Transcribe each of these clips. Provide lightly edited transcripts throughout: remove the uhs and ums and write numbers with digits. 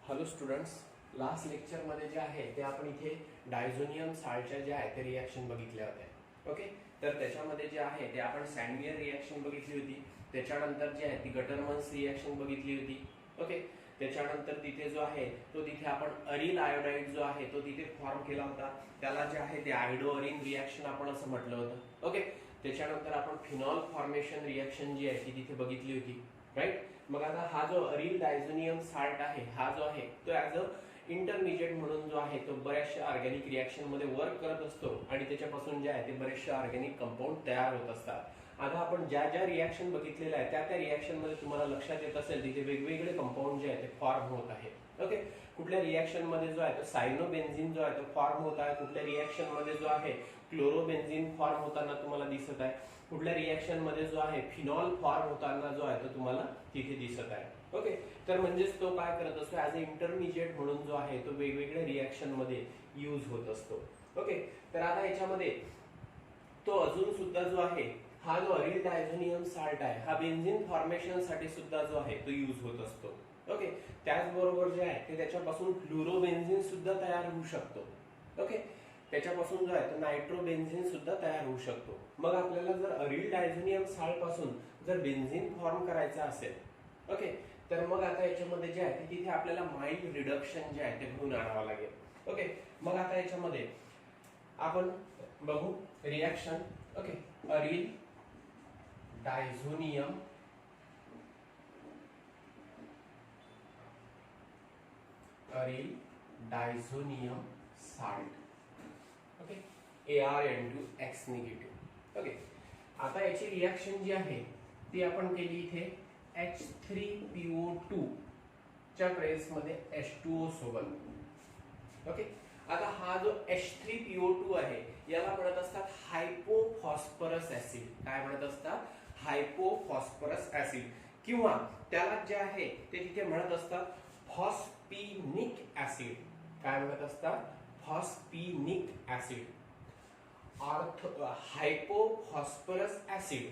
Hello students, last लेक्चरमध्ये जे आहे ते आपण इथे डायझोनियम साल्टच्या जे आहे ते रिॲक्शन बघितल्या होत्या. ओके, तर त्याच्यामध्ये जे आहे ते आपण सँडवियर रिॲक्शन बघितली होती. त्याच्यानंतर जे आहे ती गटरमन्स रिॲक्शन बघितली होती. ओके, त्याच्यानंतर तिथे जो आहे तो तिथे आपण अरिल आयोडाईड जो आहे तो तिथे फॉर्म केला होता. त्याला जे आहे ते आयडो अरिन रिॲक्शन आपण असं म्हटलं होतं. ओके, त्याच्यानंतर आपण फिनॉल फॉर्मेशन रिॲक्शन जी आहे ती तिथे बघितली होती. राईट, मग आता हा जो अरिल डायझोनियम साल्ट आहे हा जो आहे तो ॲज अ इंटरमिजिएट म्हणून जो आहे तो बऱ्याचशा ऑर्गॅनिक रिॲक्शन मध्ये वर्क करत असतो आणि त्याच्यापासून जे आहे ते बरेचशे ऑर्गॅनिक कंपाऊंड तयार होत असतात. आता आपण ज्या ज्या रिॲक्शन बघितलेल्या आहे त्या रिॲक्शन मध्ये तुम्हाला लक्षात येत असेल तिथे वेगवेगळे कंपाऊंड जे आहे ते फॉर्म होत आहे. ओके, कुठल्या रिॲक्शन मध्ये जो आहे तो सायनोबेन्झिन जो आहे तो फॉर्म होत आहे. कुठल्या रिॲक्शन मध्ये जो आहे क्लोरोबेन्झिन फॉर्म होताना तुम्हाला दिसत आहे. कुठल्या रिॲक्शन मध्ये जो आहे फिनॉल फॉर्म होताना जो आहे तो तुम्हाला तिथे दिसत आहे. ओके, तर म्हणजेच तो काय करत असतो ॲज अ इंटरमिजिएट म्हणून जो आहे तो वेगवेगळ्या रिॲक्शन मध्ये यूज होत असतो. ओके, तर आता याच्यामध्ये तो अजून सुद्धा जो आहे हा जो अरिल डायझोनियम साल्ट आहे हा बेन्झिन फॉर्मेशन साठी सुद्धा जो आहे तो यूज होत असतो. ओके, त्याचबरोबर जे आहे ते त्याच्यापासून फ्लोरोबेन्झिन सुद्धा तयार होऊ शकतो. ओके, त्याच्यापासून जो आहे तो नायट्रोबेन्झिन सुद्धा तयार होऊ शकतो. मग आपल्याला जर अरिल डायझोनियम साल्ट पासून जर बेन्झिन फॉर्म करायचा असेल, ओके, तर मग आता याच्यामध्ये जे आहे तिथे आपल्याला माइल्ड रिडक्शन जे आहे ते घेऊन आणावं लागेल. ओके, मग आता याच्यामध्ये आपण बघू reaction. Okay, aryl diazonium salt. Okay, ArN2X negative. Okay, आता याची रिॲक्शन जी आहे ती आपण केली इथे H3PO2 च्या प्रेस मध्ये H2O सोबत. ओके, आता हा जो H3PO2 आहे याला म्हणत असतात हायपोफॉस्फरस ऍसिड. काय म्हणत असतात? हायपोफॉस्फरस ऍसिड, किंवा त्याला जे आहे ते तिथे म्हणत असतात फॉस्फिनिक ऍसिड. काय म्हणत असतात? Phosphinic acid. हायपोफॉस्फरस acid.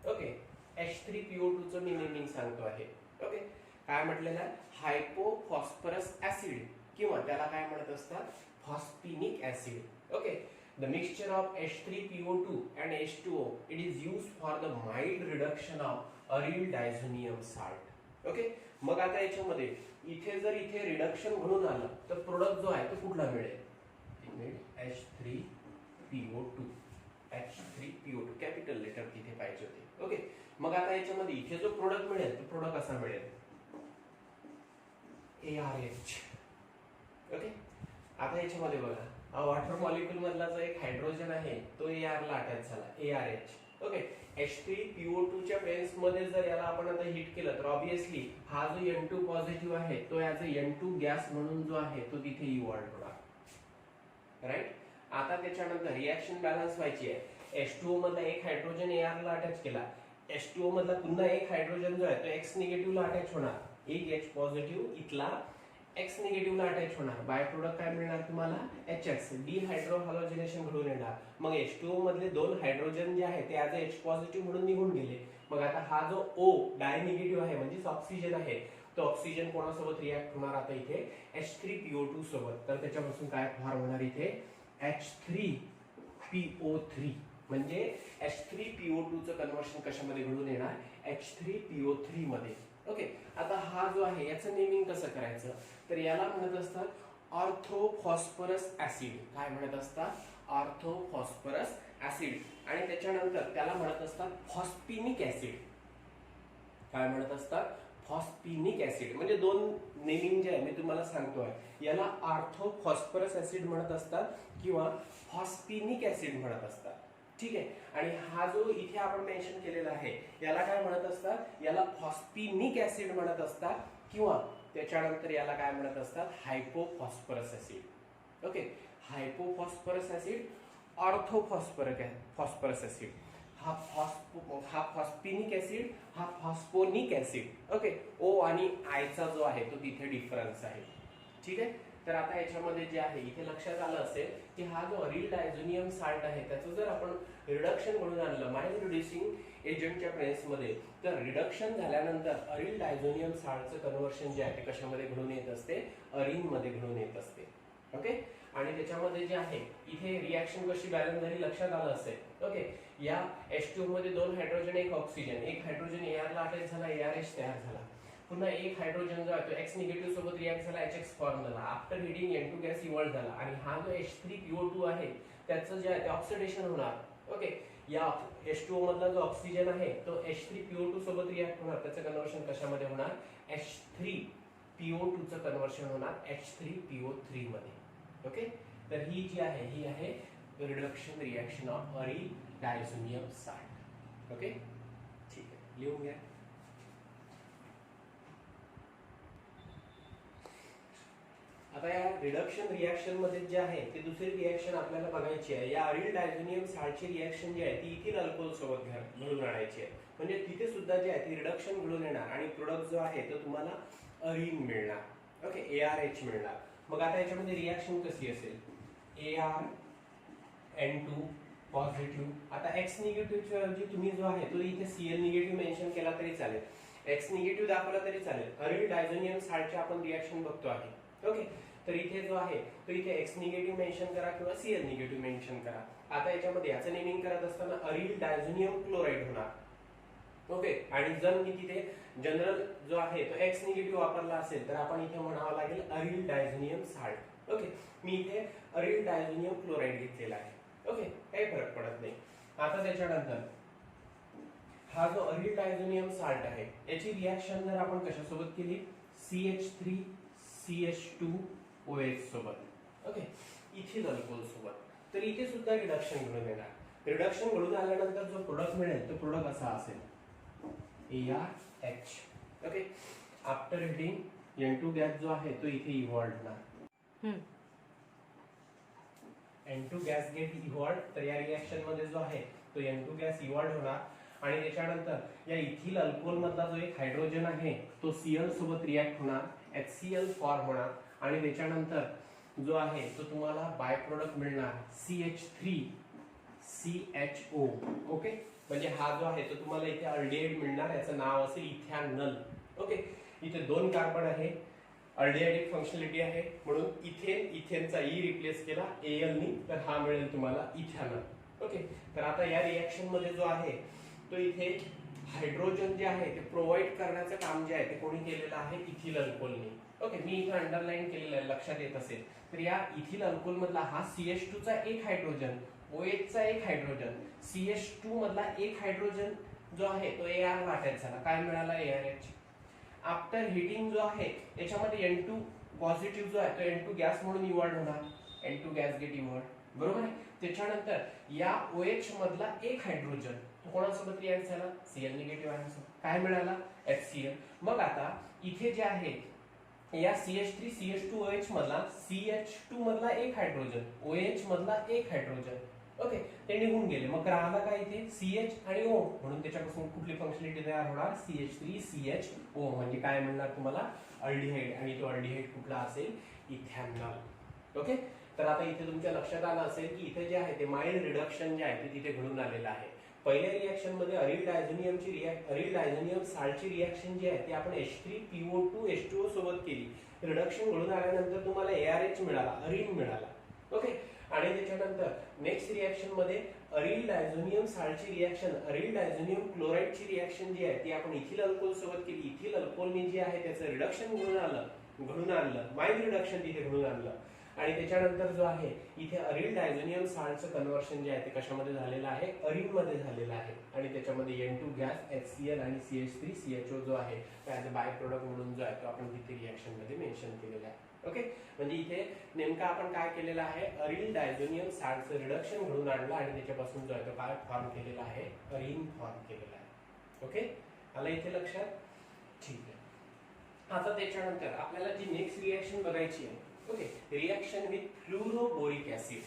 Okay, H3PO2 चं मी नेमिंग सांगतो आहे. ओके, काय म्हटलेलं आहे? हायपोफॉस्फरस ऍसिड, किंवा त्याला काय म्हणत असतात? Phosphinic acid. Okay, the mixture of H3PO2 and H2O it is used for the mild reduction of aryl diazonium salt. Okay, मग आता याच्यामध्ये इथे जर इथे रिडक्शन म्हणून आलं तर प्रोडक्ट जो आहे तो कुठला मिळेल? H3PO2 कॅपिटल लेटर तिथे पाहिजे होते. ओके, मग आता याच्यामध्ये इथे जो प्रोडक्ट मिळेल तो प्रोडक्ट असा मिळेल ARH. ओके, आता याच्यामध्ये बघा वॉटर मॉलिक्यूल मधला जो एक हायड्रोजन आहे तो AR ला अटॅच झाला, ARH. ओके, H3PO2 च्या बेस मध्ये जर याला आपण आता हिट केलं तर ऑब्विसली हा जो N2 पॉझिटिव्ह आहे तो ऍज अ N2 गॅस म्हणून जो आहे तो तिथे इव्हॉल्व होणार. राईट, आता त्याच्यानंतर रिॲक्शन बॅलन्स व्हायची आहे. H2O मधला एक हायड्रोजन AR ला अटॅच केला. H2O मधला पुन्हा एक हायड्रोजन जो आहे तो X निगेटिव्ह ला अटॅच होणार. एक H पॉझिटिव्ह इथला X निगेटिव्ह ला अटॅच होणार. बाय प्रोडक्ट काय मिळणार तुम्हाला? HX, डिहायड्रो हॅलोजिनेशन घडून येणार. मग H2O मधले दोन हायड्रोजन जे आहे ते ऍज H पॉझिटिव्ह म्हणून निघून गेले. मग आता हा जो O डाय निगेटिव्ह आहे म्हणजे ऑक्सिजन आहे तो ऑक्सिजन कोणासोबत रिॲक्ट होणार आता इथे? H3PO2 सोबत. तर त्याच्यापासून काय फॉर्म होणार इथे? H3PO3. म्हणजे H3PO2 चं कन्व्हर्शन कशामध्ये घडून येणार? H3PO3 मध्ये. ओके, आता हा जो आहे याचं नेमिंग कसं करायचं? तर याला म्हणत असतात ऑर्थोफॉस्फरस ऍसिड. काय म्हणत असतात? ऑर्थोफॉस्फरस ऍसिड. आणि त्याच्यानंतर त्याला म्हणत असतात फॉस्फिनिक ऍसिड. काय म्हणत असतात? Phosphinic acid. म्हणजे दोन नेमिंग जे आहे मी तुम्हाला सांगतोय. याला ऑर्थोफॉस्फरस ऍसिड म्हणत असतात किंवा फॉस्फिनिक ऍसिड म्हणत असतात. ठीक आहे, आणि हा जो इथे आपण मेन्शन केलेला आहे याला काय म्हणत असतात? याला फॉस्फिनिक ऍसिड म्हणत असतात, किंवा त्याच्यानंतर याला काय म्हणत असतात? Hypophosphorous acid. Okay, hypophosphorous acid, orthophosphorous acid. हा फॉस्फिनिक ऍसिड, हा फॉस्फोनिक ऍसिड. ओके, O आणि I चा जो आहे तो तिथे डिफरन्स आहे. ठीक आहे, तर आता याच्यामध्ये जे आहे इथे लक्षात आलं असेल की हा जो अरिल डायझोनियम साल्ट आहे त्याचं जर आपण रिडक्शन म्हणून आणलं मायनर रिड्युसिंग एजंटच्या प्रेसमध्ये, तर रिडक्शन झाल्यानंतर अरिल डायझोनियम साल्टचं कन्व्हर्शन जे आहे ते कशामध्ये घडून येत असते, अरिन मध्ये घडून येत असते. ओके, आणि त्याच्यामध्ये जे आहे इथे रिएक्शन कशी बॅलन्स झाली लक्षात आलं असेल. ओके, या H2O मध्ये 2 हायड्रोजन 1 ऑक्सिजन, एक हायड्रोजन AR ला अटॅच झाला, ARH तयार झाला. पुन्हा एक हायड्रोजन जो आहे तो X निगेटिव्ह सोबत रिॲक्ट झाला, HX फॉर्म झाला. After heating N2 gas evolve झाला आणि हा जो H3PO2 आहे त्याचं जे आहे ते ऑक्सिडेशन होणार. ओके, या H2O मधला जो ऑक्सिजन आहे तो H3PO2 सोबत रिॲक्ट होणार, त्याचं कन्वर्शन कशामध्ये होणार, H3PO2 चं कन्वर्शन होणार H3PO3 मध्ये. ओके, तर ही जी आहे ही आहे reduction reaction of aryl diazonium salt. Okay, ठीक आहे, लिहून घ्या. आता या रिडक्शन रिएक्शन मध्ये जे आहे ते दुसरी रिएक्शन आपल्याला बघायची आहे. या अरिल डायझोनियम साल्टची रिएक्शन जी आहे ती इथिल अल्कोहोल सोबत घडून आणायची आहे. म्हणजे तिथे सुद्धा जे आहे ती रिडक्शन घडून येणार आणि प्रोडक्ट जो आहे तो तुम्हाला अरिन मिळणार. ओके, ARH मिळणार. मग आता याच्यामध्ये रिएक्शन कशी असेल, ArN2 पॉझिटिव्ह. आता X निगेटिव्हच्या ऐवजी तुम्ही जो आहे तो इथे Cl निगेटिव्ह मेन्शन केला तरी चालेल, X निगेटिव्ह दाखवला तरी चालेल. अरिल डायझोनियम साल्टची आपण रिएक्शन बघतो आहे. ओके, तर इथे जो आहे तो इथे X निगेटिव्ह मेन्शन करा किंवा Cl निगेटिव्ह मेन्शन करा. आता याच्यामध्ये याचं नेमिंग करत असताना अरिल डायझोनियम क्लोराइड होणार. ओके, आणि जर मी तिथे जनरल जो आहे तो X निगेटिव्ह वापरला असेल तर आपण इथे म्हणावं लागेल अरिल डायझोनियम साल्ट. ओके, मी इथे अरिल डायझोनियम क्लोराइड घेतलेला आहे. ओके, काही फरक पडत नाही. आता त्याच्यानंतर हा जो अरिल डायझोनियम साल्ट आहे याची रिएक्शन जर आपण कशासोबत केली, CH3CH2OH सोबत. ओके, इथिल अल्कोहोल सोबत. तर इथे सुद्धा रिडक्शन घडून येणार. रिडक्शन घडून आल्यानंतर जो प्रोडक्ट मिळेल तो प्रोडक्ट असा असेल ARH. Okay, after heating N2 gas जो आहे तो इथे इव्हॉल्व होणार. N2 गॅस गेट इव्हॉल्व, तर या रिएक्शन मध्ये जो आहे तो N2 गॅस इव्हॉल्व होणार आणि त्याच्यानंतर या इथिल अल्कोहोल मधला जो एक हायड्रोजन आहे तो Cl सोबत रिॲक्ट होणार, HCl फॉर्म होणार आणि त्याच्यानंतर जो आहे तो तुम्हाला बाय प्रोडक्ट मिळणार CH3CHO. ओके, म्हणजे हा जो आहे तो तुम्हाला इथे अल्डिहाइड मिळणार, याचं नाव असेल इथॅनल. ओके, इथे 2 कार्बन आहे, अल्डिहाइडिक फंक्शनॅलिटी आहे म्हणून इथेनचा ई रिप्लेस केला Al नी, तर हा मिळेल तुम्हाला इथॅनल. ओके, तर आता या रिएक्शन मध्ये जो आहे तो इथे हायड्रोजन जे आहे ते प्रोव्हाइड करण्याचं काम जे आहे ते कोणी केलेलं आहे, इथिल अल्कोहोलने. ओके, मी इथे अंडरलाईन केलेलं आहे, लक्षात येत असेल. तर या इथिल अल्कोहोल मधला हा CH2 चा एक हायड्रोजन, OH चा एक हायड्रोजन, CH2 मधला एक हायड्रोजन जो आहे तो AR ला अटॅच झाला, काय मिळाला, ARH. आफ्टर हिटिंग जो आहे याच्यामध्ये N2 पॉझिटिव्ह जो आहे तो N2 गॅस म्हणून इव्हॉल्व होणार, N2 गॅस गेट इव्हॉल्व. बरोबर आहे. त्याच्यानंतर या OH मधला एक हायड्रोजन तो कोणासोबत रिॲक्ट झाला, Cl निगेटिव्ह आयन सोबत, काय मिळाला, HCl. मग आता इथे जे आहे या CH3CH2OH मधला CH2 मधला एक हायड्रोजन, OH मधला एक हायड्रोजन. ओके, ते निघून गेले. मग राहिला काय इथे CH आणि O, म्हणून त्याच्यापासून कुठली फंक्शनॅलिटी तयार होणार, CH3CHO. म्हणजे काय मिळणार तुम्हाला, अल्डिहाइड. आणि तो अल्डिहाइड कुठला असेल, इथॅनॉल. ओके, तर आता इथे तुमच्या लक्षात आलं असेल की इथे जे आहे ते माइल्ड रिडक्शन जे आहे ते तिथे घडून आलेलं आहे. पहिल्या रिएक्शन मध्ये अरिल डायझोनियम साल्टची रिएक्शन जी आहे ती आपण H3PO2 H2O सोबत केली. रिडक्शन घडून आल्यानंतर तुम्हाला ARH मिळाला, अरिन मिळाला. ओके, आणि त्याच्यानंतर नेक्स्ट रिएक्शन मध्ये अरिल डायझोनियम साल्टची रिएक्शन, अरिल डायझोनियम क्लोराइडची रिएक्शन जी आहे ती आपण इथिल अल्कोहोल सोबत केली. इथिल अल्कोहोलने जे आहे त्याचं रिडक्शन घडून आणलं, माइल्ड रिडक्शन तिथे घडून आणलं. आणि त्याच्यानंतर जो आहे इथे अरिल डायझोनियम साल्टचं कन्वर्शन जे आहे ते कशामध्ये झालेलं आहे, अरिन मध्ये झालेलं आहे. आणि त्याच्यामध्ये N2 गॅस, HCl आणि CH3CHO जो आहे त्याचा बाय प्रोडक्ट म्हणून जो आहे तो आपण तिथे रिएक्शन मध्ये मेन्शन केलेला आहे. ओके, म्हणजे इथे नेमका आपण काय केलेलं आहे, अरिल डायझोनियम साल्टचं रिडक्शन घडून आणलं आणि त्याच्यापासून जो आहे तो काय फॉर्म केलेला आहे, अरिन फॉर्म केलेला आहे. ओके, आलं इथे लक्षात, ठीक आहे. आता त्याच्यानंतर आपल्याला जी नेक्स्ट रिएक्शन बघायची आहे, okay, reaction with fluoroboric acid.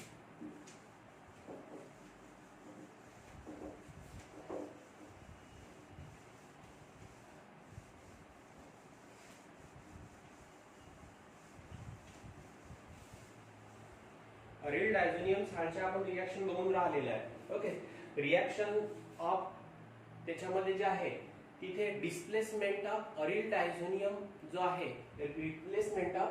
Diazonium साल्टच्या आपण रिएक्शन बघून राहिलेलं आहे. ओके, रिएक्शन ऑफ त्याच्यामध्ये जे आहे तिथे डिस्प्लेसमेंट ऑफ अरिल डायझोनियम जो आहे replacement of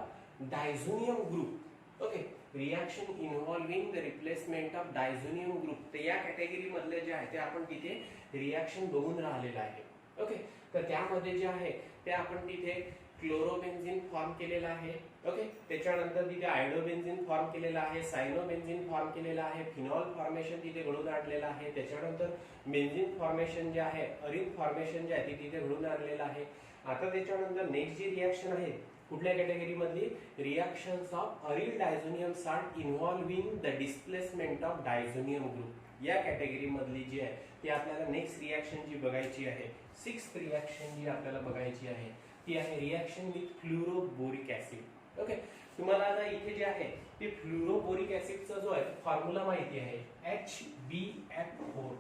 diazonium group. Okay, reaction involving the replacement of diazonium group, तर या कॅटेगरी मधले जे आहे ते आपण तिथे रिएक्शन बघून राहिलेलं आहे. ओके, तर त्यामध्ये जे आहे ते आपण तिथे क्लोरोबेन्झिन फॉर्म केलेला आहे. ओके, त्याच्यानंतर तिथे आयडोबेन्झिन फॉर्म केलेला आहे, सायनोबेन्झिन फॉर्म केलेला आहे, फिनॉल फॉर्मेशन तिथे घडून आणलेलं आहे. त्याच्यानंतर बेन्झिन फॉर्मेशन जे आहे, अरिन फॉर्मेशन जे आहे ते तिथे घडून आणलेलं आहे. आता त्याच्यानंतर नेक्स्ट जी रिएक्शन आहे कुठल्या कॅटेगरी मधली, reactions of aryl diazonium salt involving the displacement of diazonium group, या कॅटेगरी मधली जी आहे ती आपल्याला नेक्स्ट रिएक्शन जी बघायची आहे, 6th रिएक्शन जी आपल्याला बघायची आहे ती आहे reaction with fluoroboric acid. Okay, तुम्हाला आता इथे जे आहे ते फ्लोरोबोरिक ऍसिडचा जो आहे फॉर्म्युला माहिती आहे HbF4.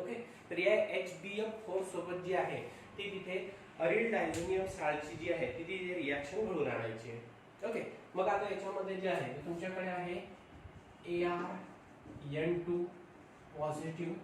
ओके, तर या HbF4 सोबत जी आहे ती तिथे अरिल डायझोनियम साल्टची जी आहे ती तिथे रिएक्शन घडून आणायची आहे. ओके, मग आता याच्यामध्ये जे आहे तुमच्याकडे आहे ArN2 पॉझिटिव्ह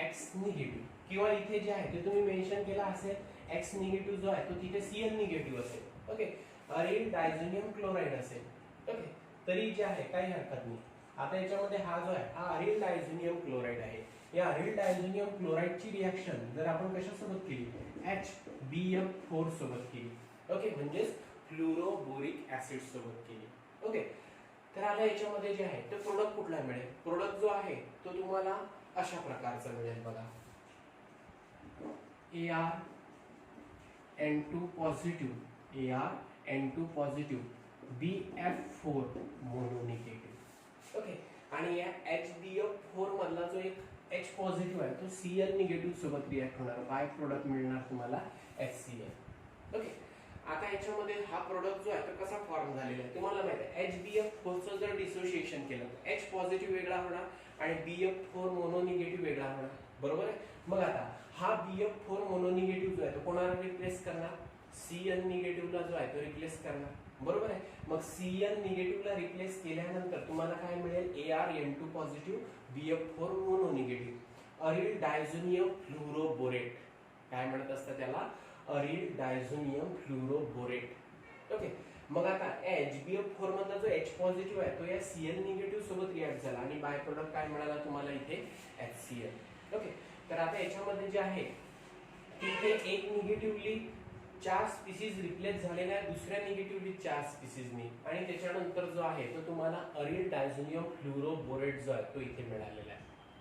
X निगेटिव्ह, किंवा इथे जे आहे ते तुम्ही मेन्शन केला असेल X निगेटिव्ह जो आहे तो तिथे Cl निगेटिव्ह असेल. ओके, अरिल डायझोनियम क्लोराइड असेल. ओके, तरी जे आहे काही हरकत नाही. आता याच्यामध्ये हा जो आहे हा अरिल डायझोनियम क्लोराइड आहे. या अरिल डायझोनियम क्लोराइडची रिएक्शन जर आपण कशासोबत केली, HbF4 सोबत केली. ओके, म्हणजे फ्लोरोबोरिक ऍसिड सोबत केली. ओके, तर आता याच्यामध्ये जे आहे तो प्रोडक्ट कुठला मिळेल, प्रोडक्ट जो आहे तो तुम्हाला अशा प्रकारचा मिळेल बघा, ArN2 पॉझिटिव्ह BF4 मोनोनिगेटिव्ह. ओके, आणि या HbF4 मधला जो एक H पॉझिटिव्ह आहे तो Cl निगेटिव्ह सोबत रिएक्ट होणार, बाय प्रोडक्ट मिळणार तुम्हाला HCl. ओके, आता याच्यामध्ये हा प्रोडक्ट जो आहे तो कसा फॉर्म झालेला आहे तुम्हाला माहिती आहे. HbF4 चं जर डिसोसिएशन केलं तर H पॉझिटिव्ह वेगळा होणार आणि BF4 मोनोनिगेटिव्ह वेगळा होणार, बरोबर आहे. मग आता हा BF4 मोनोनिगेटिव्ह जो आहे तो कोणाला रिप्लेस करणार, Cl निगेटिव्हला जो आहे तो रिप्लेस करणार, बरोबर आहे. मग Cl निगेटिव्हला रिप्लेस केल्यानंतर तुम्हाला काय मिळेल, ArN2 positive BF4 mononegative aryl diazonium fluoroborate, काय म्हणत असतं त्याला, अरिल डायझोनियम फ्लोरोबोरेट. ओके, मग आता HbF4 मधला जो H पॉझिटिव्ह आहे तो या Cl निगेटिव्ह सोबत रिएक्ट झाला आणि बाय प्रोडक्ट काय मिळाला तुम्हाला इथे HCl. ओके, तर आता याच्यामध्ये जे आहे तिथे एक निगेटिव्हली 4 स्पीसीज रिप्लेस झालेल्या आहे, दुसऱ्या निगेटिव्हली 4 स्पीसीजनी, आणि त्याच्यानंतर जो आहे तो तुम्हाला अरिल डायझोनियम फ्लोरोबोरेट जो आहे तो इथे मिळालेला आहे,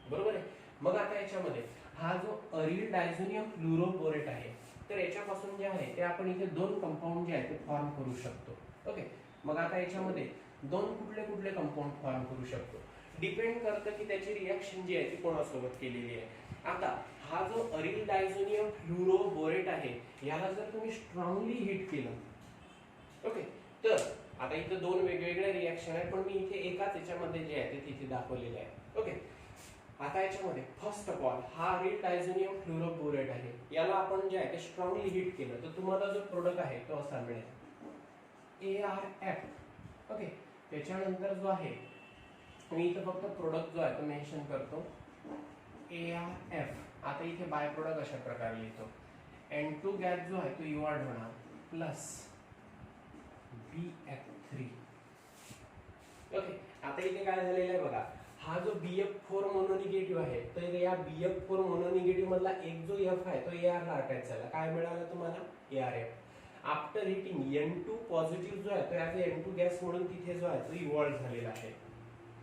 बरोबर आहे. मग आता याच्यामध्ये हा जो अरिल डायझोनियम फ्लोरोबोरेट आहे तर याच्यापासून जे आहे ते आपण इथे दोन कंपाऊंड जे आहे ते फॉर्म करू शकतो. ओके, मग आता याच्यामध्ये दोन कुठले कुठले कंपाऊंड फॉर्म करू शकतो डिपेंड करतं की त्याची रिएक्शन जी आहे ती कोणासोबत केलेली आहे. आता हा जो अरिल डायझोनियम फ्लोरोबोरेट आहे याला जर तुम्ही स्ट्रॉंगली हिट केलं, ओके, तर आता इथे दोन वेगवेगळ्या रिएक्शन आहेत पण मी इथे एकाच याच्यामध्ये जे आहे ते तिथे दाखवलेले आहे. ओके, आता याच्यामध्ये फर्स्ट ऑफ ऑल हा अरिल डायझोनियम फ्लोरोबोरेट आहे, याला आपण जे आहे ते स्ट्रॉंगली हिट केलं तर तुम्हाला जो प्रोडक्ट आहे तो असा मिळेल ArF. ओके, त्याच्यानंतर जो आहे मी इथे फक्त प्रोडक्ट जो आहे तो मेन्शन करतो ArF. आता इथे बाय प्रोडक्ट अशा प्रकारे लिहितो, N2 गॅस जो आहे तो इव्हॉल्व होणार प्लस BF3. ओके, आता इथे काय झालेलं आहे बघा, हा जो BF4 मोनोनिगेटिव्ह आहे तर या BF4 मोनोनिगेटिव्ह मधला एक जो F आहे तो AR ला अटॅच झाला, काय मिळालं तुम्हाला, ArF. After heating N2 positive जो आहे तो ऍज N2 गॅस म्हणून तिथे जो आहे तो इव्हॉल्व झालेला आहे.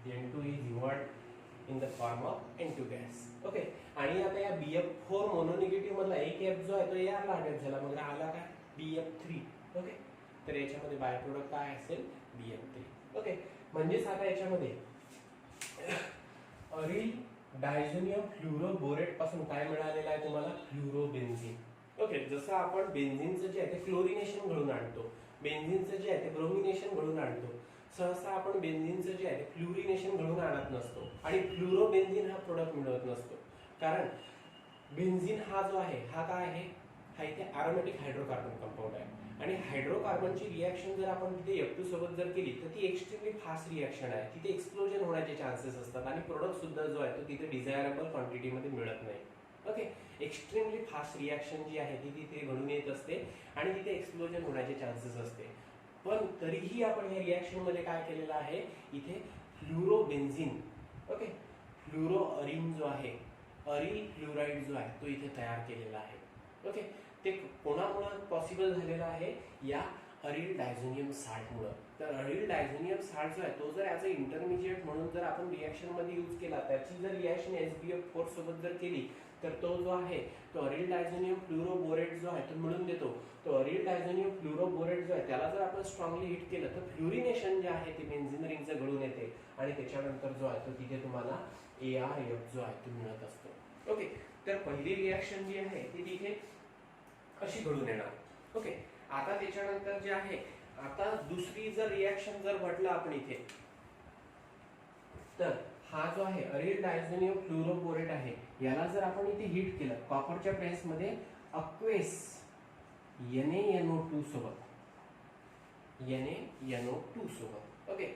N2 is evolve in the form of N2 gas. Okay, आणि आता या BF4 मोनोनिगेटिव्ह मधला एक F जो आहे तो AR ला अटॅच झाला, मग आला काय BF3. ओके, तर याच्यामध्ये बाय प्रोडक्ट काय असेल, BF3. ओके, म्हणजेच आता याच्यामध्ये अरिल डायझोनियम फ्लोरोबोरेट पासून काय मिळालेलं आहे तुम्हाला, फ्लोरोबेन्झिन. ओके, जसं आपण बेन्झिनचं जे आहे ते क्लोरिनेशन घडून आणतो, बेन्झिनचं जे आहे ते ब्रोमिनेशन घडून आणतो, सहसा आपण बेन्झिनचं जे आहे ते फ्लोरिनेशन घडून आणत नसतो आणि फ्लोरोबेन्झिन हा प्रोडक्ट मिळवत नसतो, कारण बेन्झिन हा जो आहे हा काय आहे, हा इथे अरोमॅटिक हायड्रोकार्बन कंपाऊंड आहे आणि हायड्रोकार्बनची रिॲक्शन जर आपण तिथे F2 सोबत जर केली तर ती एक्स्ट्रीमली फास्ट रिॲक्शन आहे, तिथे एक्सप्लोजन होण्याचे चान्सेस असतात आणि प्रोडक्ट सुद्धा जो आहे तो तिथे डिझायरेबल क्वांटिटीमध्ये मिळत नाही. ओके, एक्स्ट्रीमली फास्ट रिॲक्शन जी आहे ती तिथे घडून येत असते आणि तिथे एक्सप्लोजन होण्याचे चान्सेस असते. पण तरीही आपण या रिॲक्शन मध्ये काय केलेलं आहे, इथे फ्लुरोबेन्झिन, ओके, फ्लुरो अरिन जो आहे, अरिल फ्लुराईड जो आहे तो इथे तयार केलेला आहे. ओके, ते कोणामुळे पॉसिबल झालेलं आहे, या अरिल डायझोनियम साल्टमुळे. तर अरिल डायझोनियम साल्ट जो आहे तो जर ॲज अ इंटरमिजिएट म्हणून जर आपण रिॲक्शन मध्ये यूज केला, त्याची जर रिॲक्शन SbF4 सोबत जर केली तर तो जो आहे तो अरिल डायझोनियम फ्लुरोबोरेट जो आहे तो मिळून देतो. तो अरिल डायझोनियम फ्लुरोबोरेट जो आहे त्याला जर आपण स्ट्रॉंगली हिट केलं तर फ्लुरिनेशन जे आहे ते बेन्झिन रिंगचं घडून येते आणि त्याच्यानंतर जो आहे तो तिथे तुम्हाला ArF जो आहे तो मिळत असतो. ओके, तर पहिली रिॲक्शन जी आहे ती तिथे अशी घडून येणार. ओके, आता त्याच्यानंतर जे आहे, आता दुसरी जर रिॲक्शन जर म्हटलं आपण इथे, तर हा जो आहे अरिल डायझोनियम फ्लुरोबोरेट आहे, याला जर आपण इथे हिट केलं कॉपरच्या प्रेस मध्ये अक्वेस NaNO2 सोबत, NaNO2 सोबत, okay,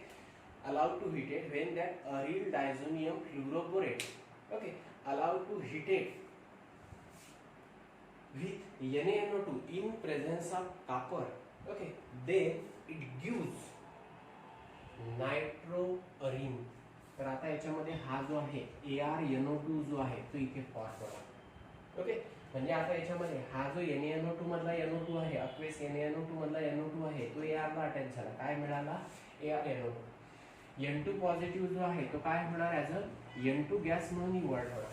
allowed to heat it when that aryl diazonium fluoroborate, okay, allowed to heat it with NaNO2 in presence of copper, okay, then it gives nitroarine. तर आता याच्यामध्ये हा जो आहे ArNO2 जो आहे तो इथे फॉर्म होणार. ओके, म्हणजे आता याच्यामध्ये हा जो NaNO2 मधला NO2 आहे, अक्वेस NaNO2 मधला NO2 आहे तो AR ला अटॅच झाला, काय मिळाला, ArNO2. N2 पॉझिटिव्ह जो आहे तो काय होणार, ॲज अ N2 गॅस म्हणून इव्हॉल्व होणार.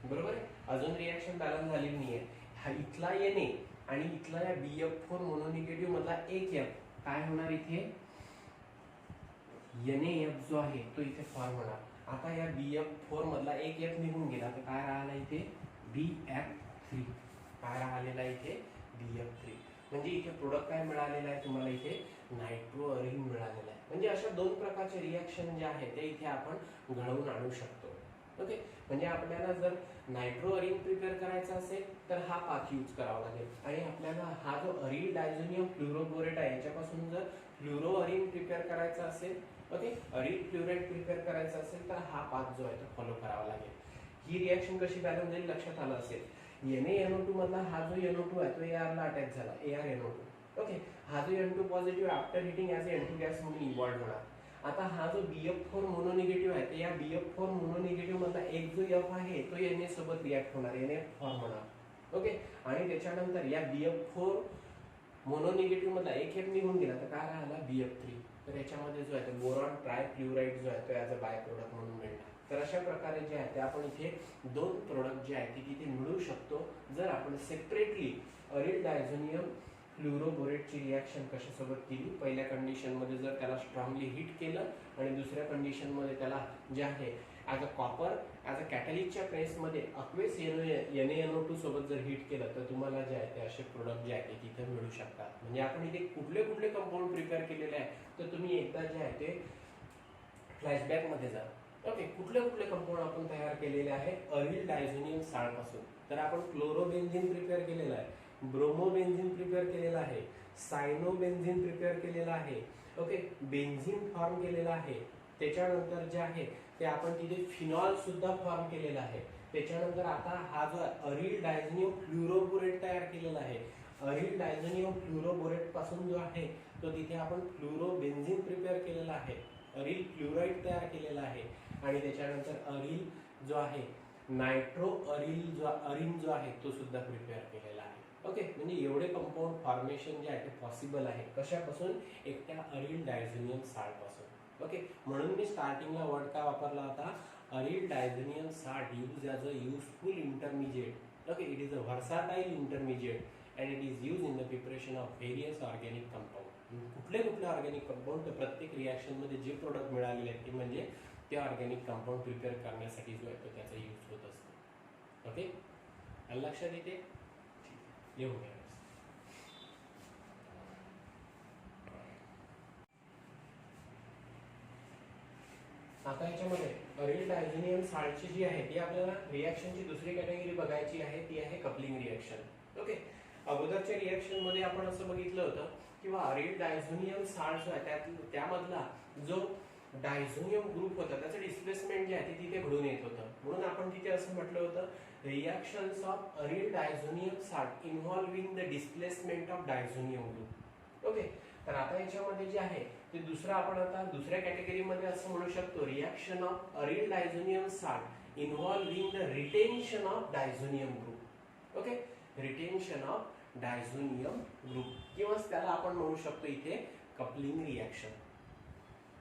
बरोबर आहे, अजून रिॲक्शन बॅलन्स झालेली नाहीये. हा इथला Na आणि इथला या BF4 मोनोनिगेटिव्ह मधला एक F काय होणार, इथे NaF जो आहे तो इथे फॉर्म होणार. आता या BF4 मधला एक F निघून गेला तर काय राहिला इथे, BF3. काय राहिलेला इथे, BF3. म्हणजे इथे प्रोडक्ट काय मिळालेला आहे तुम्हाला, इथे नायट्रोअरिन मिळालेला आहे. म्हणजे अशा दोन प्रकारचे रिॲक्शन जे आहे ते इथे आपण घडवून आणू शकतो. ओके, म्हणजे आपल्याला जर नायट्रोअरिन प्रिपेअर करायचा असेल तर हा पाथ यूज करावा लागेल आणि आपल्याला हा जो अरिल डायझोनियम फ्लुरोबोरेट आहे याच्यापासून जर फ्लुरोअरिन प्रिपेअर करायचा असेल, ओके, अरिल फ्लुराईड प्रिपेअर करायचा असेल तर हा पाथ जो आहे तो फॉलो करावा लागेल. ही रिॲक्शन कशी बॅलन्स झाली लक्षात आलं असेल. NaNO2 मधला हा जो NO2 आहे तो AR ला अटॅच झाला, ArNO2. ओके, हा जो N2 positive after heating as a N2 gas म्हणून इव्हॉल्व होणार. आता हा जो BF4 मोनोनिगेटिव्ह आहे तर या BF4 मोनोनिगेटिव्ह मधला एक जो F आहे तो Na सोबत रिॲक्ट होणार, Na फॉर्म होणार. ओके, आणि त्याच्यानंतर या BF4 मोनोनिगेटिव्ह मधला एक F निघून गेला तर काय राहिला, BF3. तर याच्यामध्ये जो आहे तो बोरॉन ट्रायफ्लुराईड जो आहे तो ॲज अ बाय प्रोडक्ट म्हणून मिळणार. तर अशा प्रकारे जे आहे ते आपण इथे दोन प्रोडक्ट जे आहे ते तिथे मिळू शकतो जर आपण सेपरेटली अरिल डायझोनियम फ्लुरोबोरेटची रिॲक्शन कशासोबत केली. पहिल्या कंडिशनमध्ये जर त्याला स्ट्रॉंगली हिट केलं आणि दुसऱ्या कंडिशनमध्ये त्याला जे आहे as a copper as a कॅटलिकच्या प्रेसमध्ये अक्वेस NaNO2 सोबत जर हिट केलं तर तुम्हाला जे आहे ते असे प्रोडक्ट जे आहे ते तिथे मिळू शकतात. म्हणजे आपण इथे कुठले कुठले कंपाऊंड प्रिपेअर केलेले आहे तर तुम्ही एकदा जे आहे ते फ्लॅशबॅकमध्ये जा. ओके, कुठले कुठले कंपाऊंड आपण तयार केलेले आहे अरिल डायझोनियम साल्टपासून. तर आपण क्लोरोबेन्झिन प्रिपेअर केलेलं आहे, ब्रोमोबेन्झिन प्रिपेअर केलेला आहे, सायनोबेन्झिन प्रिपेअर केलेला आहे, ओके, बेन्झिन फॉर्म केलेला आहे. त्याच्यानंतर जे आहे ते आपण तिथे फिनॉल सुद्धा फॉर्म केलेला आहे. त्याच्यानंतर आता हा जो अरिल डायझोनियम फ्लुरोबोरेट तयार केलेला आहे. अरिल डायझोनियम फ्लुरोबोरेट पासून जो आहे तो तिथे आपण फ्लुरोबेन्झिन प्रिपेअर केलेला आहे, अरिल फ्लुराईड तयार केलेला आहे आणि त्याच्यानंतर अरिल जो आहे नायट्रो अरिन जो आहे तो सुद्धा प्रिपेअर केलेला आहे. ओके, म्हणजे एवढे कंपाऊंड फॉर्मेशन जे आहे ते पॉसिबल आहे कशापासून, एकट्या अरिल डायझोनियम साल्ट पासून. ओके, म्हणून मी स्टार्टिंगला वर्ड काय वापरला होता, aryl diazonium salt use as a useful intermediate. Okay, it is a versatile intermediate and it is use in the preparation of various organic compound. कुठले कुठले ऑर्गॅनिक कंपाऊंड, तर प्रत्येक रिॲक्शनमध्ये जे प्रोडक्ट मिळालेले आहेत ते म्हणजे ते ऑर्गॅनिक कंपाऊंड प्रिपेअर करण्यासाठी जो आहे तो त्याचा यूज होत असतो. ओके, लक्षात येते, लिहून घ्या. आता याच्यामध्ये अरिल डायझोनियम साल्टची जी आहे ती आपल्याला रिॲक्शनची दुसरी कॅटेगरी बघायची आहे, ती आहे कपलिंग रिॲक्शन. ओके, अगोदरच्या रिएक्शन मध्ये आपण असं बघितलं होतं किंवा अरिल डायझोनियम साल्ट जो आहे त्यामधला जो डायझोनियम ग्रुप होता त्याचं डिस्प्लेसमेंट जे आहे ते तिथे घडून येत होतं, म्हणून आपण तिथे असं म्हटलं होतं reactions of aryl diazonium salt involving the displacement of diazonium group. Okay, तर आता याच्यामध्ये जे आहे ते दुसरं आपण आता दुसऱ्या कॅटेगरीमध्ये असं म्हणू शकतो reaction of aryl diazonium salt involving the retention of diazonium group. Okay, retention of diazonium group किंवा त्याला आपण म्हणू शकतो इथे कपलिंग रिएक्शन.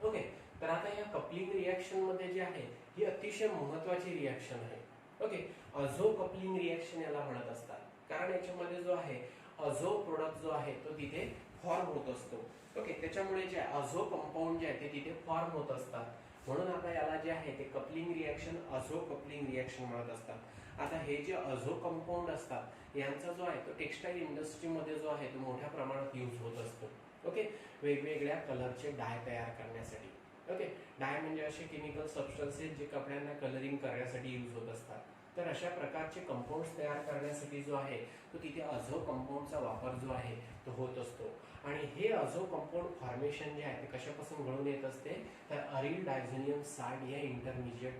ओके, तर आता या कपलिंग रिएक्शन मध्ये जे आहे ही अतिशय महत्त्वाची रिएक्शन आहे. ओके, अझो कपलिंग रिएक्शन याला म्हणत असतात, कारण याच्यामध्ये जो आहे अझो प्रोडक्ट जो आहे तो तिथे फॉर्म होत असतो. ओके, त्याच्यामुळे जे अझो कंपाऊंड जे आहे ते तिथे फॉर्म होत असतात, म्हणून आता याला जे आहे ते कपलिंग रिएक्शन अझो कपलिंग रिएक्शन म्हणत असतात. आता हे जे अझो कंपाऊंड असतात यांचा जो आहे तो टेक्सटाईल इंडस्ट्रीमध्ये जो आहे तो मोठ्या प्रमाणात यूज होत असतो. ओके, वेगवेगळ्या कलरचे डाय तयार करण्यासाठी. ओके, डाय म्हणजे असे केमिकल सबस्टन्सेस जे कपड्यांना कलरिंग करण्यासाठी यूज होत असतात. तर अशा प्रकारचे कंपाऊंड्स तयार करण्यासाठी जो आहे तो तिथे अझो कंपाऊंडचा वापर जो आहे तो होत असतो. आणि हे अझो कंपाऊंड फॉर्मेशन जे आहे ते कशापासून घडून येत असते, तर अरिल डायझोनियम साल्ट या इंटरमिजिएट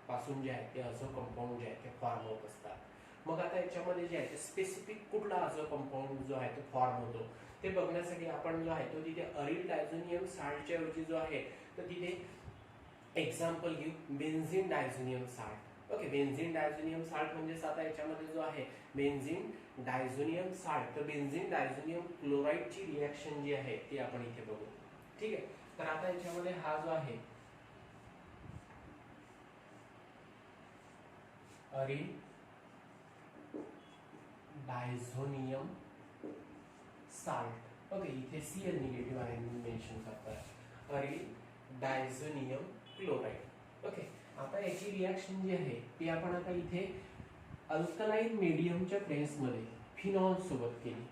पासून जे आहे ते अझो कंपाऊंड जे आहे ते फॉर्म होत असतात. मग आता याच्यामध्ये जे आहे ते स्पेसिफिक कुठला अझो कंपाऊंड जो आहे तो फॉर्म होतो ते बघण्यासाठी आपण जो आहे तो तिथे अरिल डायझोनियम साल्टच्या ऐवजी जो आहे तर तिथे एक्झाम्पल घेऊ benzene diazonium salt. Okay, benzene diazonium salt म्हणजे आता याच्यामध्ये जो आहे बेन्झीन डायझोनियम साल्ट तर बेन्झीन डायझोनियम क्लोराईडची रिएक्शन जी आहे ती आपण इथे बघू. ठीक आहे, तर आता याच्यामध्ये हा जो आहे अरिल डायझोनियम साल्ट. ओके, इथे Cl निगेटिव्ह आहे मेन्शन करतात, अरिल डायझोनियम क्लोराईड. ओके, आता याची रिएक्शन जी आहे ती आपण आता इथे अल्कलाइन मीडियमच्या प्रेसमध्ये फिनॉल सोबत केली.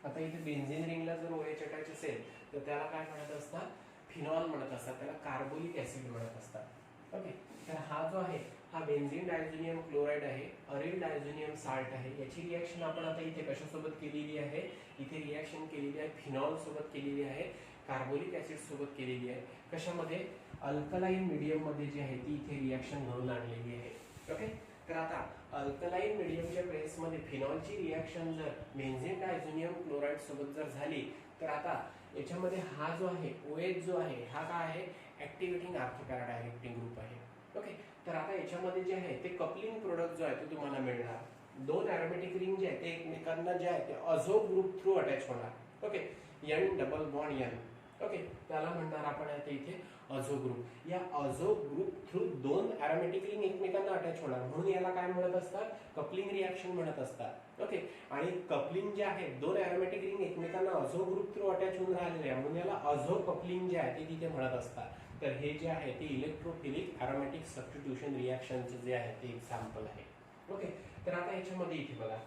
आता इथे बेन्झीन रिंगला जर OH अटॅच असेल तर त्याला काय म्हणत असतात, फिनॉल म्हणत असतात, त्याला कार्बोलिक ऍसिड म्हणत असतात. ओके, तर हा जो आहे हा बेन्झीन डायझोनियम क्लोराईड आहे, अरिल डायझोनियम साल्ट आहे. याची रिएक्शन आपण आता इथे कशासोबत केलेली आहे, इथे रिएक्शन केलेली आहे फिनॉल सोबत केलेली आहे, कार्बोलिक ऍसिड सोबत केलेली आहे. कशामध्ये, अल्कलाइन मीडियम मध्ये जी आहे ती इथे रिएक्शन घडून आणलेली आहे. ओके, तर आता अल्कलाइन मीडियमच्या प्रेसमध्ये फिनॉलची रिएक्शन जर बेन्झीन डायझोनियम क्लोराईड सोबत जर झाली तर आता याच्यामध्ये हा जो आहे OH जो आहे हा काय आहे, ऍक्टिव्हेटिंग ऑर्थोपॅरा डायरेक्टिंग ग्रुप आहे. ओके, तर आता याच्यामध्ये जे आहे ते कपलिंग प्रोडक्ट जो आहे तो तुम्हाला मिळणार. दोन ॲरोमॅटिक रिंग जे आहे ते एकमेकांना जे आहे ते अझो ग्रुप थ्रू अटॅच होणार. Okay, N double bond N. Okay, त्याला म्हणणार आपण आता इथे अझो ग्रुप. या अझो ग्रुप थ्रू दोन ॲरोमॅटिक रिंग एकमेकांना अटॅच होणार, म्हणून याला काय म्हणत असतात, कपलिंग रिएक्शन म्हणत असतात. ओके, आणि कपलिंग जे आहे दोन ॲरोमॅटिक रिंग एकमेकांना अझो ग्रुप थ्रू अटॅच होऊन राहिलेले आहे, म्हणून याला अझो कपलिंग जे आहे ते तिथे म्हणत असतात. तर हे जे आहे ते इलेक्ट्रोफिलिक ॲरोमॅटिक सबस्टिट्यूशन रिएक्शनचे जे आहे ते एक्झाम्पल आहे. ओके, तर आता याच्यामध्ये इथे बघा,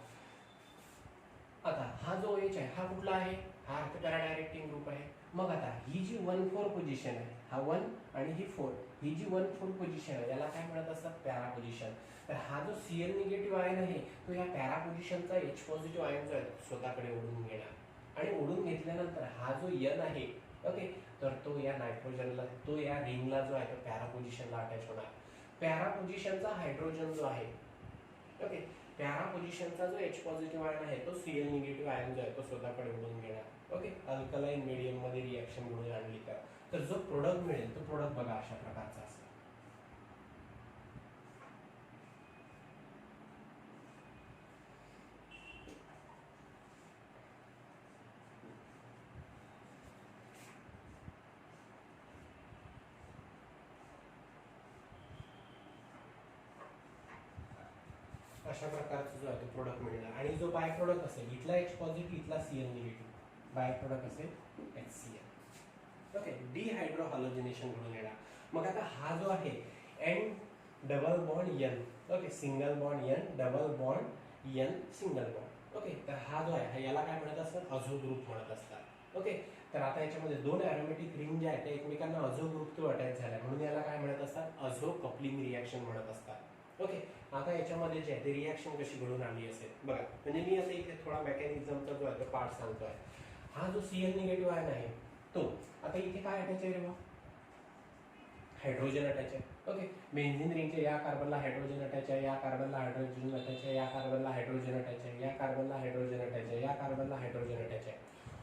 आता हा जो OH आहे हा कुठला आहे, हा ऑर्थोपॅरा डायरेक्टिंग ग्रुप आहे. मग आता ही जी 1,4 पोझिशन आहे, हा 1 आणि ही 4, ही जी 1,4 पोझिशन आहे याला काय म्हणत असतात, पॅरा पोझिशन. तर हा जो Cl निगेटिव्ह आयन आहे तो या पॅरा पोझिशनचा H पॉझिटिव्ह आयन जो आहे स्वतःकडे ओढून घेणार, आणि ओढून घेतल्यानंतर हा जो N आहे ओके तर तो या नायट्रोजनला, तो या रिंगला जो आहे तो पॅरा पोझिशनला अटॅच होणार. पॅरा पोझिशनचा हायड्रोजन जो आहे ओके, पॅरा पोझिशनचा जो H पॉझिटिव्ह आयन आहे तो Cl निगेटिव्ह आयन जो आहे तो स्वतःकडे ओढून घेणार. ओके, अल्कलाइन मीडियम मध्ये रिएक्शन घडून आणली तर जो प्रोडक्ट मिळेल तो प्रोडक्ट बघा अशा प्रकारचा असेल. अशा प्रकारचा जो आहे तो प्रोडक्ट मिळणार, आणि जो बाय प्रोडक्ट असेल इथला H पॉझिटिव्ह इथला Cl निगेटिव्ह, बाय प्रोडक्ट असेल HCl. ओके, डिहायड्रो हॅलोजिनेशन घडून येणार. मग आता हा जो आहे N double bond N, okay single bond N double bond N single bond. Okay, तर हा जो आहे याला काय म्हणत असतात, अझो ग्रुप म्हणत असतात. ओके, तर आता याच्यामध्ये दोन ॲरोमॅटिक रिंग जे आहेत ते एकमेकांना अझो ग्रुप थ्रू अटॅच झाल्या म्हणून याला काय म्हणत असतात, अझो कपलिंग रिॲक्शन म्हणत असतात. ओके, आता याच्यामध्ये जे आहे ते रिॲक्शन कशी घडून आली असेल बघा, म्हणजे मी आता इथे थोडा मेकॅनिझमचा जो आहे तो पार्ट सांगतोय. हा जो Cl निगेटिव्ह आयन आहे तो आता इथे काय अटॅच आहे रे बा, हायड्रोजन अटॅच आहे. ओके, बेन्झीन रिंगच्या या कार्बनला हायड्रोजन अटॅच आहे, या कार्बनला हायड्रोजन अटॅच आहे, या कार्बनला हायड्रोजन अटॅच आहे, या कार्बनला हायड्रोजन अटॅच आहे, या कार्बनला हायड्रोजन अटॅच आहे.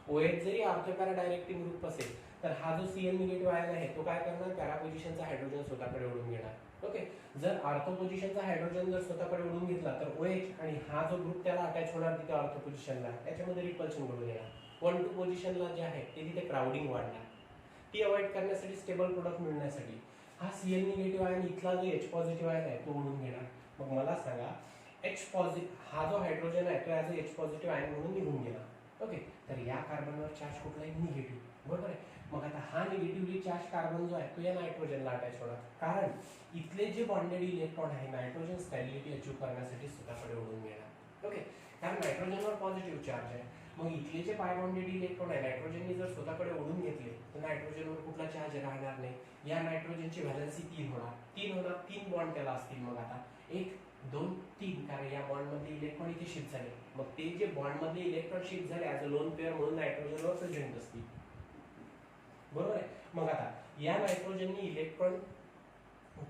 OH जरी ऑर्थोपॅरा डायरेक्टिंग ग्रुप असेल तर हा जो Cl निगेटिव्ह आयन आहे तो काय करणार, पॅरा पोझिशनचा हायड्रोजन स्वतःकडे ओढून घेणार. ओके, जर ऑर्थो पोझिशनचा हायड्रोजन जर स्वतःकडे ओढून घेतला तर OH आणि हा जो ग्रुप त्याला अटॅच होणार तिथे ऑर्थो पोझिशनला, त्याच्यामध्ये रिपल्शन घडून येणार. 1-2 पोझिशनला जे आहे ते तिथे क्राउडिंग वाढणार. ती अवॉइड करण्यासाठी, स्टेबल प्रोडक्ट मिळण्यासाठी हा Cl निगेटिव्ह आयन इथला जो H पॉझिटिव्ह आयन आहे तो ओढून घेणार. मग मला सांगा H पॉझिटिव्ह हा जो हायड्रोजन आहे तो ॲज H पॉझिटिव्ह आयन म्हणून निघून गेला. ओके, तर या कार्बनवर चार्ज कुठला आहे, निगेटिव्ह, बरोबर आहे. मग आता हा निगेटिव्हली चार्ज कार्बन जो आहे तो या नायट्रोजनला अटॅच होणार, कारण इथले जे बॉन्डेड इलेक्ट्रॉन आहे नायट्रोजन स्टॅबिलिटी अचीव्ह करण्यासाठी स्वतःकडे ओढून घेणार. ओके, कारण नायट्रोजनवर पॉझिटिव्ह चार्ज आहे. मग इथले जे पाय बॉन्डेड इलेक्ट्रॉन आहे नायट्रोजनने जर स्वतःकडे ओढून घेतले तर नायट्रोजनवर कुठला चार्ज राहणार नाही. या नायट्रोजनची व्हॅलन्सी 3 होणार, 3 बॉन्ड त्याला असतील. मग आता 1, 2, 3, कारण या बॉन्डमधले इलेक्ट्रॉन इथे शिफ्ट झाले. मग ते जे बॉन्डमधले इलेक्ट्रॉन शिफ्ट झाले ॲज अ लोन पेअर म्हणून नायट्रोजनवर प्रेझेंट असतील, बरोबर आहे. मग आता या नायट्रोजननी इलेक्ट्रॉन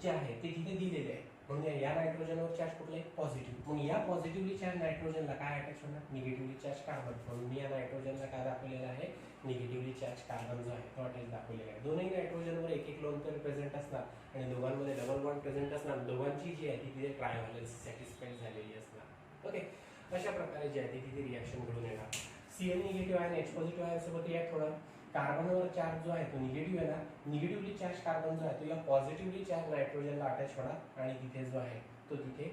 जे आहे ते तिथे दिलेले आहे म्हणून या नायट्रोजनवर चार्ज कुठला आहे, पॉझिटिव्ह. मग या पॉझिटिव्हली चार्ज नायट्रोजनला काय अटॅच होणार, निगेटिव्हली चार्ज कार्बन. म्हणून मी या नायट्रोजनला काय दाखवलेलं आहे, निगेटिव्हली चार्ज कार्बन जो आहे तो अटॅच दाखवलेला आहे. दोन्ही नायट्रोजनवर एक लोन पेअर प्रेझेंट असणार आणि दोघांमध्ये डबल बॉन्ड प्रेझेंट असणार. दोघांची जी आहे ती तिथे ट्रायव्हॅलन्सी सॅटिस्फाईड झालेली असणार. ओके, अशा प्रकारे जे आहे ती तिथे रिॲक्शन घडून येणार. Cl negative ion H positive ion सोबत रिॲक्ट होणार. कार्बनवर चार्ज जो आहे तो निगेटिव्ह येणार. निगेटिव्हली चार्ज कार्बन जो आहे तो या पॉझिटिव्हली चार्ज नायट्रोजनला अटॅच होणार आणि तिथे जो आहे तो तिथे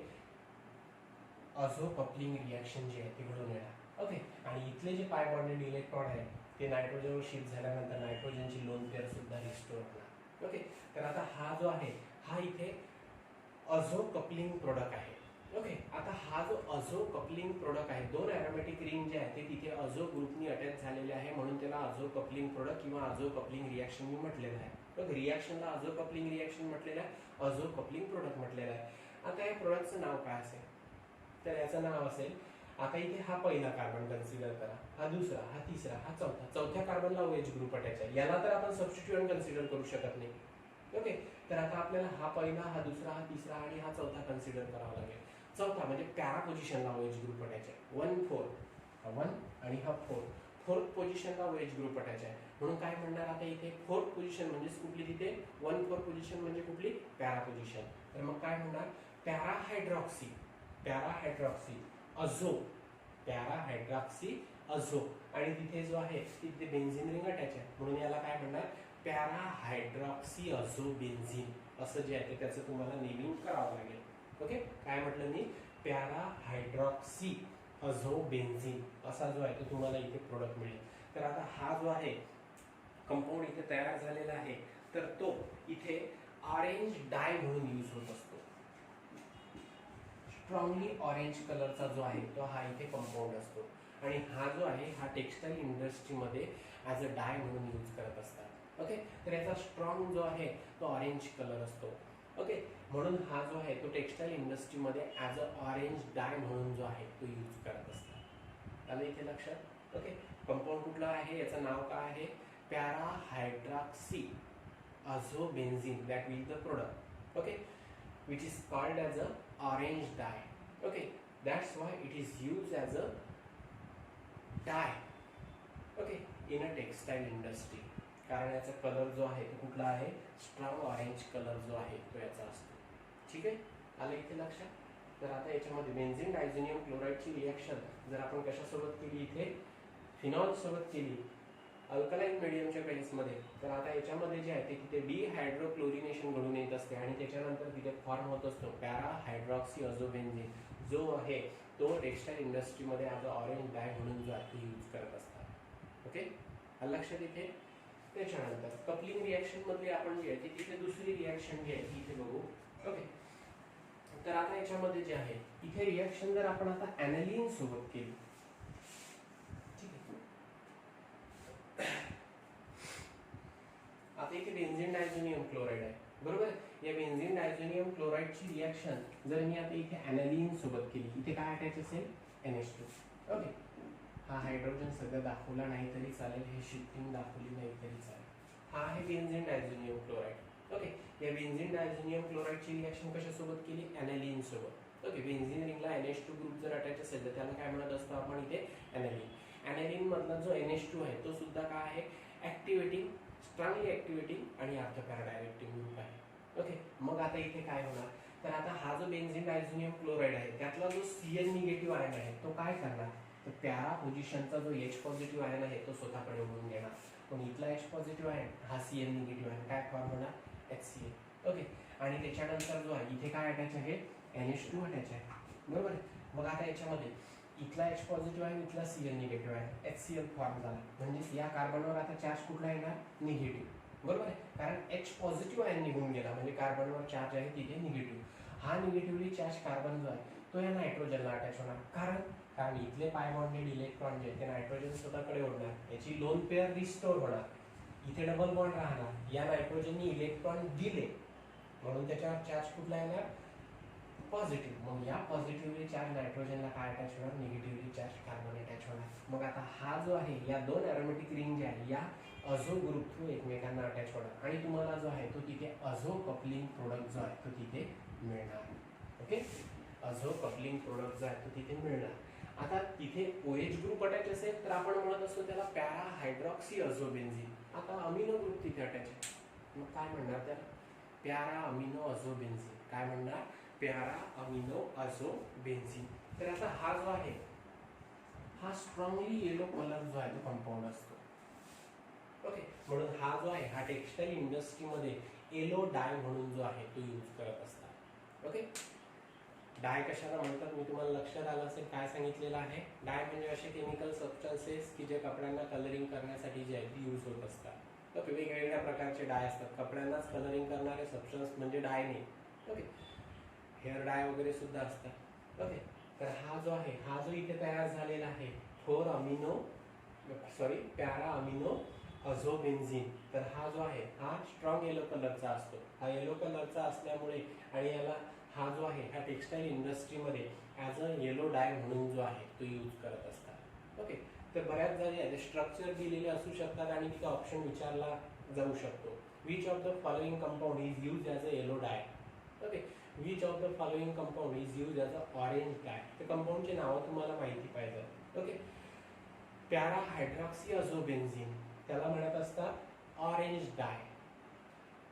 अझो कपलिंग रिॲक्शन जी आहे ती घडून येणार. ओके, आणि इथले जे पाय बॉन्डेड इलेक्ट्रॉन आहे ते नायट्रोजनवर शिफ्ट झाल्यानंतर नायट्रोजनची लोन पेअर सुद्धा रिस्टोर होणार. ओके, तर आता हा जो आहे हा इथे अझो कपलिंग प्रोडक्ट आहे. ओके, आता हा जो अझो कपलिंग प्रोडक्ट आहे, दोन ॲरोमॅटिक रिंग जे आहे ते तिथे अझो ग्रुपनी अटॅच झालेले आहे म्हणून त्याला अझो कपलिंग प्रोडक्ट किंवा अझो कपलिंग रिॲक्शन मी म्हटलेलं आहे. बघ, रिॲक्शनला अझो कपलिंग रिॲक्शन म्हटलेलं आहे, अझो कपलिंग प्रोडक्ट म्हटलेलं आहे. आता या प्रोडक्टचं नाव काय असेल, तर याचं नाव असेल, आता इथे हा पहिला कार्बन कन्सिडर करा, हा दुसरा, हा तिसरा, हा चौथा. चौथ्या कार्बनला OH ग्रुप अटॅच आहे, याला तर आपण सबस्टिट्यूएंट कन्सिडर करू शकत नाही. ओके, तर आता आपल्याला हा पहिला, हा दुसरा, हा तिसरा आणि हा चौथा कन्सिडर करावा लागेल. चौथा म्हणजे पॅरा पोझिशनला OH ग्रुप अटॅच आहे, 1, 4, हा 1 आणि हा 4. फोर्थ पोझिशनला OH ग्रुप अटॅच आहे म्हणून काय म्हणणार आता इथे फोर्थ पोझिशन म्हणजे कुठली, तिथे 1-4 पोझिशन म्हणजे कुठली, पॅरा पोझिशन. तर मग काय म्हणणार, पॅरा हायड्रॉक्सी अझो, पॅरा हायड्रॉक्सी अझो, आणि तिथे जो आहे तिथे बेन्झीन रिंग अटॅच आहे म्हणून याला काय म्हणणार, पॅरा हायड्रॉक्सी अझो बेन्झीन. असं जे आहे ते त्याचं तुम्हाला नेमिंग करावं लागेल. ओके, काय म्हटलं मी, पॅरा हायड्रॉक्सी अझो बेन्झीन असा जो आहे तो तुम्हाला इथे प्रोडक्ट मिळेल. तर आता हा जो आहे कंपाऊंड इथे तयार झालेला आहे तर तो इथे ऑरेंज डाय म्हणून यूज होत असतो. स्ट्रॉंगली ऑरेंज कलरचा जो आहे तो हा इथे कंपाऊंड असतो आणि हा जो आहे हा टेक्सटाईल इंडस्ट्रीमध्ये ॲज अ डाय म्हणून यूज करत असतात. ओके, तर याचा स्ट्रॉंग जो आहे तो ऑरेंज कलर असतो. ओके, म्हणून हा जो आहे तो टेक्सटाईल इंडस्ट्रीमध्ये ॲज अ ऑरेंज डाय म्हणून जो आहे तो यूज करत असतात. आलं इथे लक्षात. ओके, कंपाऊंड कुठला आहे, याचं नाव काय आहे, para hydroxy azo benzene, that means the product. Okay, which is called as a orange dye. Okay, that's why it is used as a dye. Okay, in a textile industry. कारण याचा colour जो आहे तो कुठला आहे, strong orange colour जो आहे तो याचा असतो. ठीक आहे, आलं इथे लक्षात. तर आता याच्यामध्ये बेन्झीन डायझोनियम क्लोराईडची रिॲक्शन जर आपण कशासोबत केली, इथे फिनॉल सोबत केली अल्कलाइन मिडियमच्या बेन्समध्ये, तर आता याच्यामध्ये जे आहे ते तिथे डिहायड्रोक्लोरिनेशन घडून येत असते आणि त्याच्यानंतर तिथे फॉर्म होत असतो पॅरा हायड्रॉक्सी अझो बेन्झीन, जो आहे तो टेक्सटाईल इंडस्ट्रीमध्ये ॲज अ ऑरेंज डाय म्हणून जो आहे तो यूज करत असतात. ओके, लक्षात इथे. त्याच्यानंतर कपलिंग रिॲक्शन मध्ये आपण जे आहे ती तिथे दुसरी रिॲक्शन जी आहे ती इथे बघू. ओके, तर आता याच्यामध्ये जे आहे इथे रिॲक्शन जर आपण आता ॲनालिन सोबत केली, ठीक आहे, इथे बेन्झीन डायझोनियम क्लोराईड आहे, बरोबर. या बेन्झीन डायझोनियम क्लोराईडची रिॲक्शन जर मी आता इथे ॲनालिन सोबत केली, इथे काय अटॅच असेल, NH2. ओके, हा हायड्रोजन सगळं दाखवला नाही तरी चालेल, हे शिफ्टिंग दाखवली नाही तरी चालेल. हा आहे बेन्झीन डायझोनियम क्लोराईड. ओके, या बेन्झीन डायझोनियम क्लोराईडची रिॲक्शन कशासोबत केली, ॲनालिन सोबत. ओके, बेन्झीन रिंगला NH2 ग्रुप जर अटॅच असेल तर त्याला काय म्हणत असतो आपण इथे, ॲनालिन. ॲनालिन मधला जो NH2 आहे तो सुद्धा काय आहे, ॲक्टिवेटिंग, स्ट्रॉंगली ॲक्टिवेटिंग आणि ऑर्थोपॅरा डायरेक्टिंग ग्रुप आहे. ओके, मग आता इथे काय होणार, तर आता हा जो बेन्झीन डायझोनियम क्लोराईड आहे त्यातला जो Cl निगेटिव्ह आयन आहे तो काय करणार, तर पॅरा पोझिशनचा जो H पॉझिटिव्ह आयन आहे तो स्वतःकडे ओढून घेणार. पण इथला H पॉझिटिव्ह आयन हा Cl निगेटिव्ह आयन काय फॉर्म होणार, HCl. ओके, आणि त्याच्यानंतर जो आहे इथे काय अटॅच आहे, NH2 अटॅच आहे, बरोबर. मग आता याच्यामध्ये इथला H पॉझिटिव्ह आहे, इथला Cl निगेटिव्ह आहे, HCl फॉर्म झाला. म्हणजे या कार्बनवर आता चार्ज कुठला येणार, निगेटिव्ह, बरोबर आहे. कारण H पॉझिटिव्ह आयन निघून गेला म्हणजे कार्बनवर चार्ज आहे तिथे निगेटिव्ह. हा निगेटिव्हली चार्ज कार्बन जो आहे तो या नायट्रोजनला अटॅच होणार. कारण इथले पाय बॉन्डेड इलेक्ट्रॉन जे ते नायट्रोजन स्वतःकडे ओढणार, याची लोन पेअर रिस्टोर होणार, इथे डबल बॉन्ड राहणार. या नायट्रोजननी इलेक्ट्रॉन दिले म्हणून त्याच्यावर चार्ज कुठला येणार, पॉझिटिव्ह. मग या पॉझिटिव्हली चार्ज नायट्रोजनला काय अटॅच होणार, निगेटिव्हली चार्ज कार्बन अटॅच होणार. मग आता हा जो आहे या दोन ॲरोमॅटिक रिंग ज्या आहे या अझो ग्रुप थ्रू एकमेकांना अटॅच होणार आणि तुम्हाला जो आहे तो तिथे अझो कपलिंग प्रोडक्ट जो आहे तो तिथे मिळणार. ओके, अझो कपलिंग प्रोडक्ट जो आहे तो तिथे मिळणार. आता तिथे OH ग्रुप अटॅच असेल तर आपण म्हणत असतो त्याला पॅरा हायड्रॉक्सी अझो बेन्झीन. आता अमिनो ग्रुप तिथे अटॅच आहे, मग काय म्हणणार त्याला, पॅरा अमिनो अझो बेन्झीन. काय म्हणणार, पॅरा अमिनो अझो बेन्झीन. तर आता हा जो आहे हा स्ट्रॉंगली येलो कलर जो आहे तो कंपाऊंड असतो. ओके, म्हणून हा जो आहे हा टेक्सटाईल इंडस्ट्रीमध्ये येलो डाय म्हणून जो आहे तो यूज करत असतात. ओके, डाय कशाला म्हणतात मी तुम्हाला लक्षात आलं असेल काय सांगितलेलं आहे. डाय म्हणजे असे केमिकल सबस्टन्सेस की जे कपड्यांना कलरिंग करण्यासाठी जे आहे ती यूज होत असतात. ओके, वेगवेगळ्या प्रकारचे डाय असतात, कपड्यांनाच कलरिंग करणारे सबस्टन्स म्हणजे डाय नाही. ओके, हेअर डाय वगैरे सुद्धा असतात. ओके, तर हा जो आहे हा जो इथे तयार झालेला आहे पॅरा अमिनो अझो बेन्झीन, तर हा जो आहे हा स्ट्रॉंग येलो कलरचा असतो. हा येलो कलरचा असल्यामुळे आणि याला हा जो आहे हा टेक्सटाईल इंडस्ट्रीमध्ये ॲज अ येलो डाय म्हणून जो आहे तो यूज करत असतात. ओके, तर बऱ्याच जागी आहे स्ट्रक्चर दिलेले असू शकतात आणि तिथे ऑप्शन विचारला जाऊ शकतो, which of the following compound is use as a yellow dye. Okay, which of the following compound is use as a orange dye. ते कंपाऊंडचे नावं तुम्हाला माहिती पाहिजे. Okay, para hydroxy azo benzene त्याला म्हणत असतात orange dye.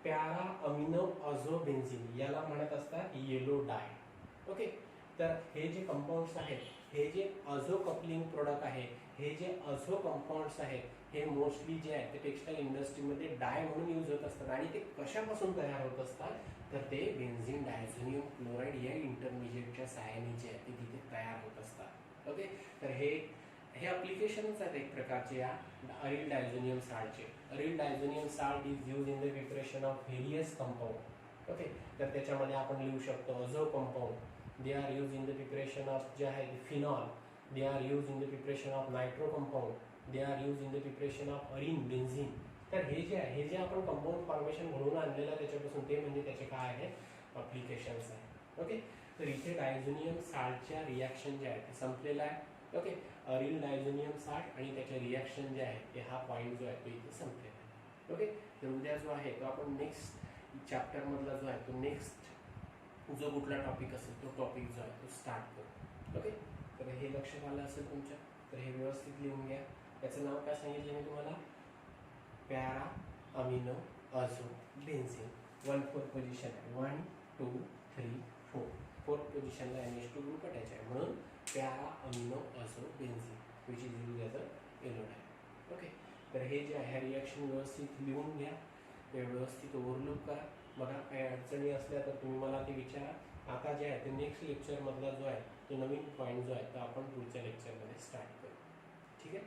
Para amino azo benzene याला म्हणत असतात येलो डाय. ओके, तर हे जे कंपाऊंड्स आहेत, हे जे अझो कपलिंग प्रोडक्ट आहे, हे जे अझो कंपाऊंड्स आहेत हे मोस्टली जे आहे ते टेक्सटाईल इंडस्ट्रीमध्ये डाय म्हणून यूज होत असतात. आणि ते कशापासून तयार होत असतात, तर ते बेन्झीन डायझोनियम क्लोराईड या इंटरमिजिएटच्या सहाय्याने जे आहे ते तिथे तयार होत असतात. ओके, तर हे ॲप्लिकेशन्स आहेत एक प्रकारचे या अरिल डायझोनियम साल्टचे. Aryl diazonium salt is use in the preparation of various compound. Okay, तर त्याच्यामध्ये आपण लिहू शकतो azo compound, they are use in the preparation of जे आहे phenol, they are use in the preparation of nitro compound, they are use in the preparation of arene benzene. तर हे जे आहे हे जे आपण कंपाऊंड फॉर्मेशन म्हणून आणलेलं आहे त्याच्यापासून ते म्हणजे त्याचे काय आहे ॲप्लिकेशन्स आहे. ओके, तर इथे डायझोनियम साल्टच्या रिॲक्शन जे आहे ते संपलेलं आहे. ओके, अरिल डायझोनियम साल्ट आणि त्याच्या रिॲक्शन जे आहे ते हा पॉईंट जो आहे तो इथे संपलेला आहे. ओके, तर उद्या जो आहे तो आपण नेक्स्ट चॅप्टरमधला जो आहे तो नेक्स्ट जो कुठला टॉपिक असेल तो टॉपिक जो आहे तो स्टार्ट करू. ओके, तर हे लक्षात आलं असेल तुमच्या, तर हे व्यवस्थित लिहून घ्या. त्याचं नाव काय सांगितलं मी तुम्हाला, para amino azo benzene. 1-4 position आहे, 1, 2, 3, 4. 4th पोझिशनला NH2 ग्रुप अटॅच आहे म्हणून para amino azo benzene which is use as a yellow dye. Okay, तर हे जे आहे रिॲक्शन व्यवस्थित लिहून घ्या, व्यवस्थित ओव्हरलुक करा. बघा काही अडचणी असल्या तर तुम्ही मला ते विचारा. आता जे आहे ते नेक्स्ट लेक्चरमधला जो आहे तो नवीन पॉईंट जो आहे तो आपण पुढच्या लेक्चरमध्ये स्टार्ट करू. ठीक आहे.